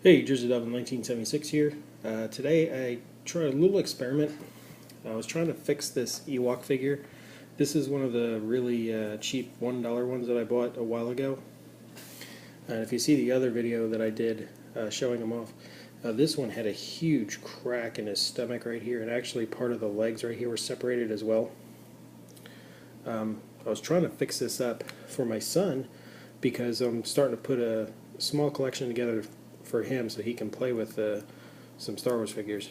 Hey, Jersey Devil 1976 here. Today I tried a little experiment. I was trying to fix this Ewok figure. This is one of the really cheap $1 ones that I bought a while ago. And if you see the other video that I did showing him off, this one had a huge crack in his stomach right here, and actually part of the legs right here were separated as well. I was trying to fix this up for my son because I'm starting to put a small collection together for him so he can play with some Star Wars figures.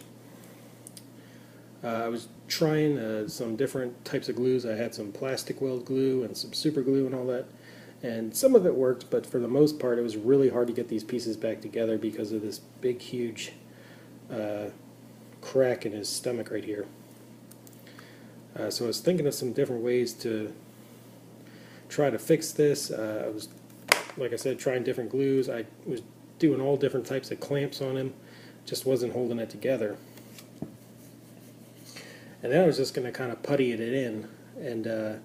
I was trying some different types of glues. I had some plastic weld glue and some super glue and all that, and some of it worked, but for the most part it was really hard to get these pieces back together because of this big huge crack in his stomach right here. So I was thinking of some different ways to try to fix this. I was, like I said, trying different glues. I was doing all different types of clamps on him, just wasn't holding it together. And then I was just going to kind of putty it in and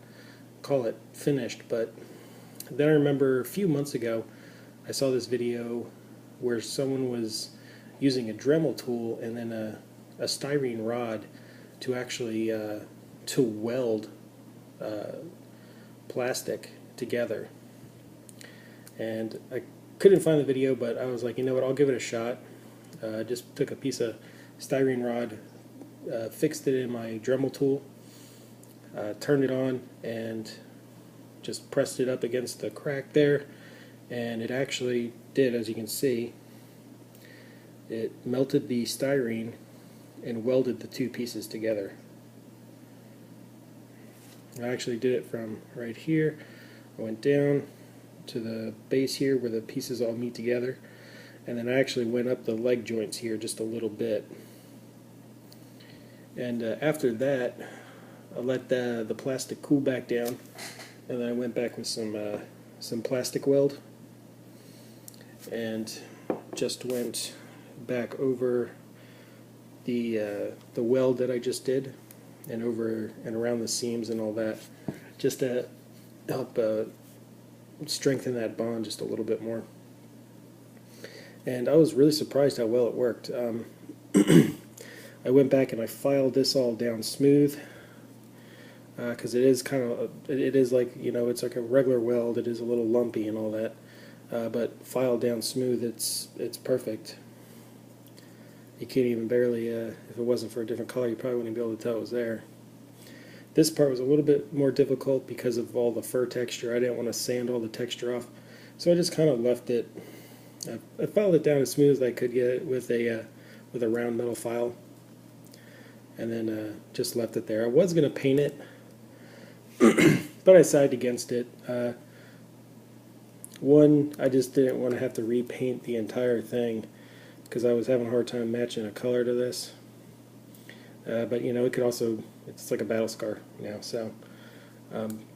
call it finished. But then I remember a few months ago I saw this video where someone was using a Dremel tool and then a styrene rod to actually to weld plastic together. And I couldn't find the video, but I was like, you know what, I'll give it a shot. Just took a piece of styrene rod, fixed it in my Dremel tool, turned it on, and just pressed it up against the crack there, and it actually did, as you can see. It melted the styrene and welded the two pieces together. I actually did it from right here. I went down to the base here where the pieces all meet together, and then I actually went up the leg joints here just a little bit. And after that I let the plastic cool back down, and then I went back with some plastic weld and just went back over the weld that I just did, and over and around the seams and all that, just to help strengthen that bond just a little bit more. And I was really surprised how well it worked. I went back and I filed this all down smooth because it is kind of, it is like, you know, it's like a regular weld. It is a little lumpy and all that, but filed down smooth, it's perfect. You can't even barely, if it wasn't for a different color, you probably wouldn't be able to tell it was there. This part was a little bit more difficult because of all the fur texture. I didn't want to sand all the texture off, so I just kind of left it. I filed it down as smooth as I could get it with a round metal file, and then just left it there. I was going to paint it, but I decided against it. One, I just didn't want to have to repaint the entire thing because I was having a hard time matching a color to this. But you know, it could also, it's like a battle scar, you know. So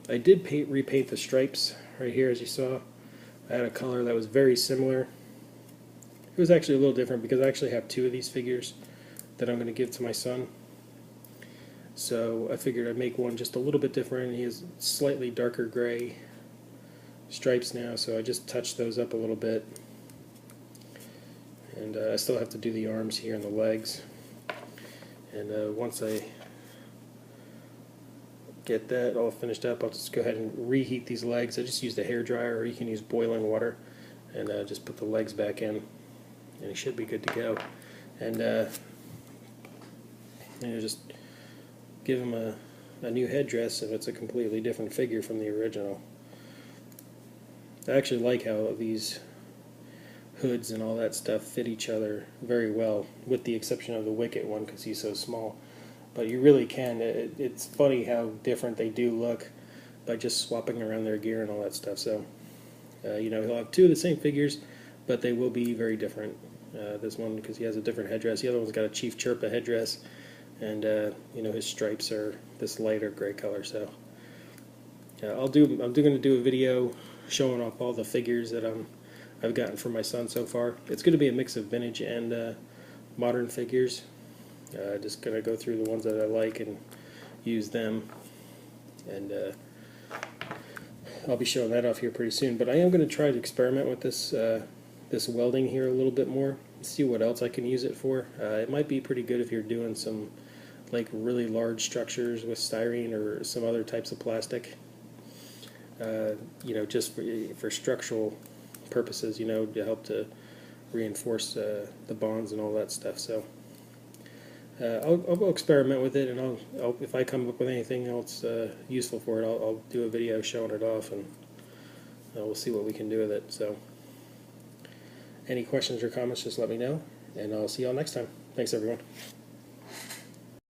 I did repaint the stripes right here, as you saw. I had a color that was very similar. It was actually a little different because I actually have two of these figures that I'm going to give to my son. So I figured I'd make one just a little bit different. He has slightly darker gray stripes now, so I just touched those up a little bit. And I still have to do the arms here and the legs. And once I get that all finished up, I'll just go ahead and reheat these legs. I just used a hairdryer, or you can use boiling water, and just put the legs back in, and it should be good to go. And you know, just give him a new headdress, and it's a completely different figure from the original. I actually like how these hoods and all that stuff fit each other very well, with the exception of the Wicket one because he's so small. But you really can. It's funny how different they do look by just swapping around their gear and all that stuff. So, you know, he'll have two of the same figures, but they will be very different. This one, because he has a different headdress. The other one's got a Chief Chirpa headdress, and you know, his stripes are this lighter gray color. So, I'm going to do a video showing off all the figures that I've gotten from my son so far. It's going to be a mix of vintage and modern figures. Just going to go through the ones that I like and use them, and I'll be showing that off here pretty soon. But I am going to try to experiment with this this welding here a little bit more, see what else I can use it for. It might be pretty good if you're doing some like really large structures with styrene or some other types of plastic. You know, just for structural purposes, you know, to help to reinforce the bonds and all that stuff. So I'll experiment with it, and I'll if I come up with anything else useful for it, I'll do a video showing it off, and we'll see what we can do with it. So any questions or comments, just let me know, and I'll see y'all next time. Thanks, everyone.